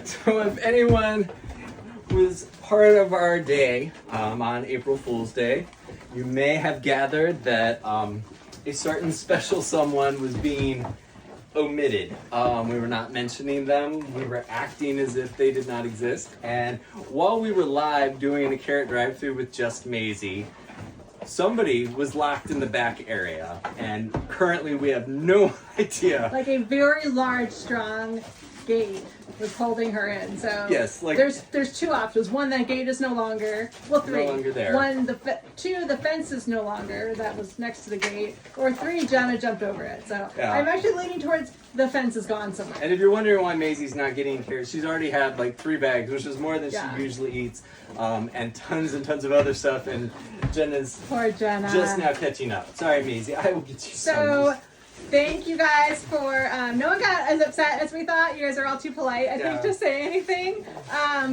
So if anyone was part of our day on April Fool's Day, you may have gathered that a certain special someone was being omitted. We were not mentioning them. We were acting as if they did not exist. And while we were live doing a carrot drive-thru with just Maisie, somebody was locked in the back area, and currently we have no idea. Like a very large, strong gate was holding her in. So yes, like there's two options. One, that gate is no longer. Well, three. No longer there. One, two, the fence is no longer. That was next to the gate. Or three, Jenna jumped over it. So yeah. I'm actually leaning towards the fence is gone somewhere. And if you're wondering why Maisie's not getting carrots, she's already had like 3 bags, which is more than she usually eats, and tons of other stuff. And Jenna's poor Jenna just now catching up. Sorry, Maisie. I will get you some. So, thank you guys for, no one got as upset as we thought. You guys are all too polite, I think, to say anything.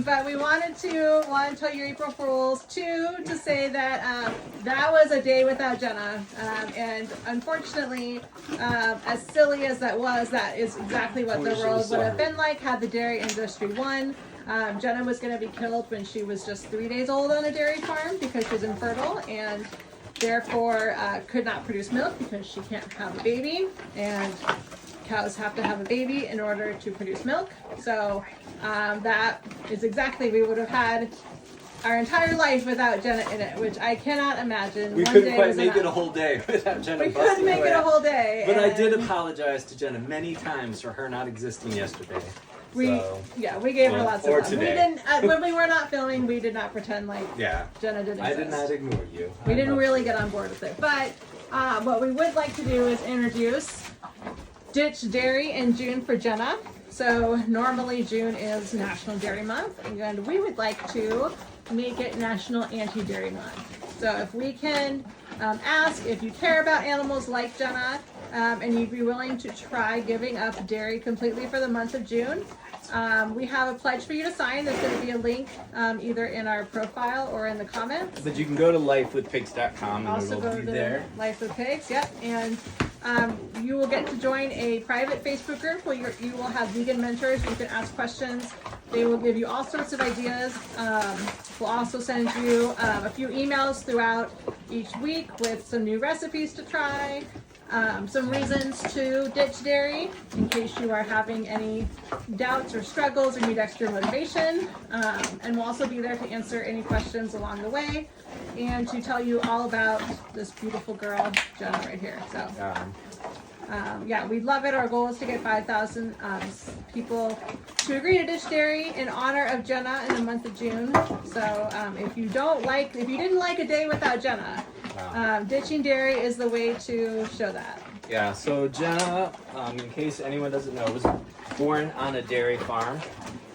But we wanted to, one, tell you April Fools. 2, to say that that was a day without Jenna. And unfortunately, as silly as that is exactly what the world would have been like had the dairy industry won. Jenna was going to be killed when she was just 3 days old on a dairy farm because she's infertile and therefore could not produce milk because she can't have a baby, and cows have to have a baby in order to produce milk. So that is exactly, we would have had our entire life without Jenna in it, which I cannot imagine. We couldn't quite make it a whole day without Jenna. We couldn't make it a whole day. But I did apologize to Jenna many times for her not existing yesterday. We gave her lots of love. Today. We didn't when we were not filming. We did not pretend like Jenna didn't exist. I did not ignore you. We didn't really get on board with it. But what we would like to do is introduce Ditch Dairy in June for Jenna. So normally June is National Dairy Month, and we would like to make it National Anti-Dairy Month. So if we can ask if you care about animals like Jenna, and you'd be willing to try giving up dairy completely for the month of June. We have a pledge for you to sign. There's going to be a link either in our profile or in the comments. But you can go to lifewithpigs.com and also it'll be there. Life with Pigs, yep. And you will get to join a private Facebook group where you will have vegan mentors. You can ask questions. They will give you all sorts of ideas. We'll also send you a few emails throughout each week with some new recipes to try. Some reasons to ditch dairy in case you are having any doubts or struggles or need extra motivation. And we'll also be there to answer any questions along the way and to tell you all about this beautiful girl, Jenna, right here. So, we'd love it. Our goal is to get 5,000 people to agree to ditch dairy in honor of Jenna in the month of June. So if you didn't like A Day Without Jenna, ditching dairy is the way to show that. Yeah, so Jenna, in case anyone doesn't know, was born on a dairy farm,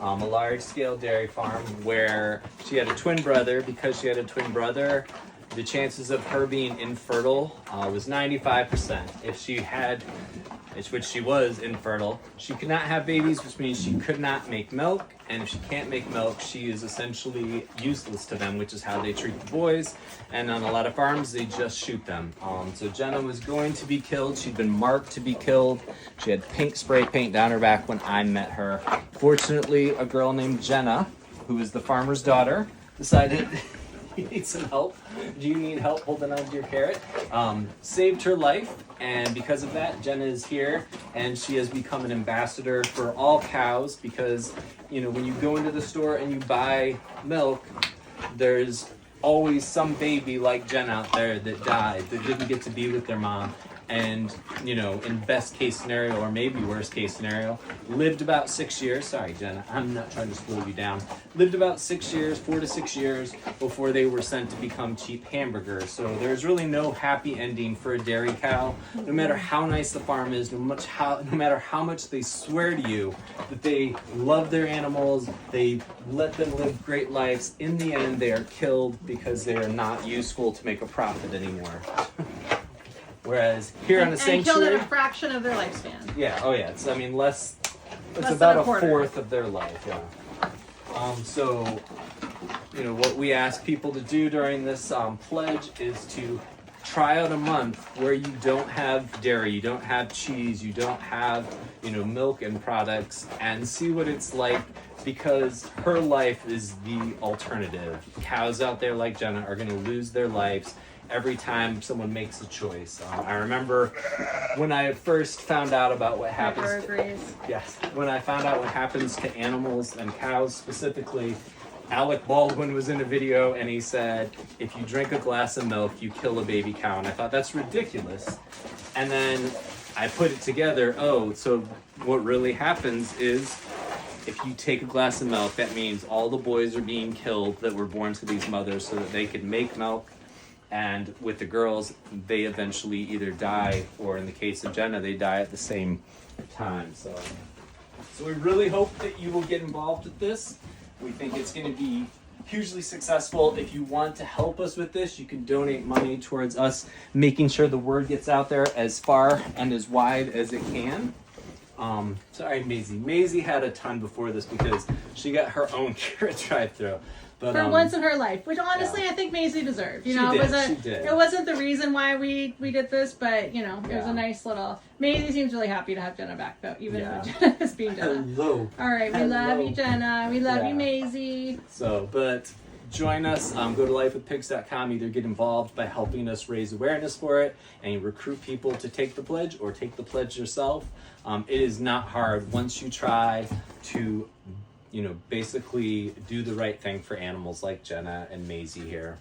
a large-scale dairy farm where she had a twin brother. Because she had a twin brother, the chances of her being infertile was 95%. If she had, which she was infertile, she could not have babies, which means she could not make milk. And if she can't make milk, she is essentially useless to them, which is how they treat the boys. And on a lot of farms, they just shoot them. So Jenna was going to be killed. She'd been marked to be killed. She had pink spray paint down her back when I met her. Fortunately, a girl named Jenna, who is the farmer's daughter, decided you need some help. Do you need help holding on to your carrot? Saved her life, and because of that, Jenna is here, and she has become an ambassador for all cows because, when you go into the store and you buy milk, there's always some baby like Jen out there that died, that didn't get to be with their mom. And, in best case scenario, or maybe worst case scenario, lived about 6 years. Sorry, Jenna, I'm not trying to slow you down. Lived about 6 years, 4 to 6 years, before they were sent to become cheap hamburgers. So there's really no happy ending for a dairy cow. No matter how nice the farm is, no matter how much they swear to you that they love their animals, they let them live great lives, in the end they are killed because they are not useful to make a profit anymore. Whereas here on the sanctuary, and killed at a fraction of their lifespan. Yeah. Oh, yeah. It's less. It's less about than a fourth of their life. Yeah. So, what we ask people to do during this pledge is to try out a month where you don't have dairy, you don't have cheese, you don't have milk and products, and see what it's like because her life is the alternative. Cows out there like Jenna are going to lose their lives every time someone makes a choice. I remember when I first found out about what happens. Yes, when I found out what happens to animals and cows specifically, Alec Baldwin was in a video and he said, if you drink a glass of milk, you kill a baby cow. And I thought, that's ridiculous. And then I put it together. Oh, so what really happens is if you take a glass of milk, that means all the boys are being killed that were born to these mothers so that they could make milk. And with the girls, they eventually either die, or in the case of Jenna, they die at the same time. So we really hope that you will get involved with this. We think it's going to be hugely successful. If you want to help us with this, you can donate money towards us making sure the word gets out there as far and as wide as it can. Sorry, Maisie. Maisie had a ton before this because she got her own carrot drive-thru. But, for once in her life, which honestly I think Maisie deserved. You know, she did. It wasn't the reason why we did this, but you know, it was a nice little. Maisie seems really happy to have Jenna back, though, even though Jenna is being Jenna. Hello. All right, we love you, Jenna. We love you, Maisie. So, but join us. Go to lifewithpigs.com. Either get involved by helping us raise awareness for it and recruit people to take the pledge, or take the pledge yourself. It is not hard once you try to, basically do the right thing for animals like Jenna and Maisie here.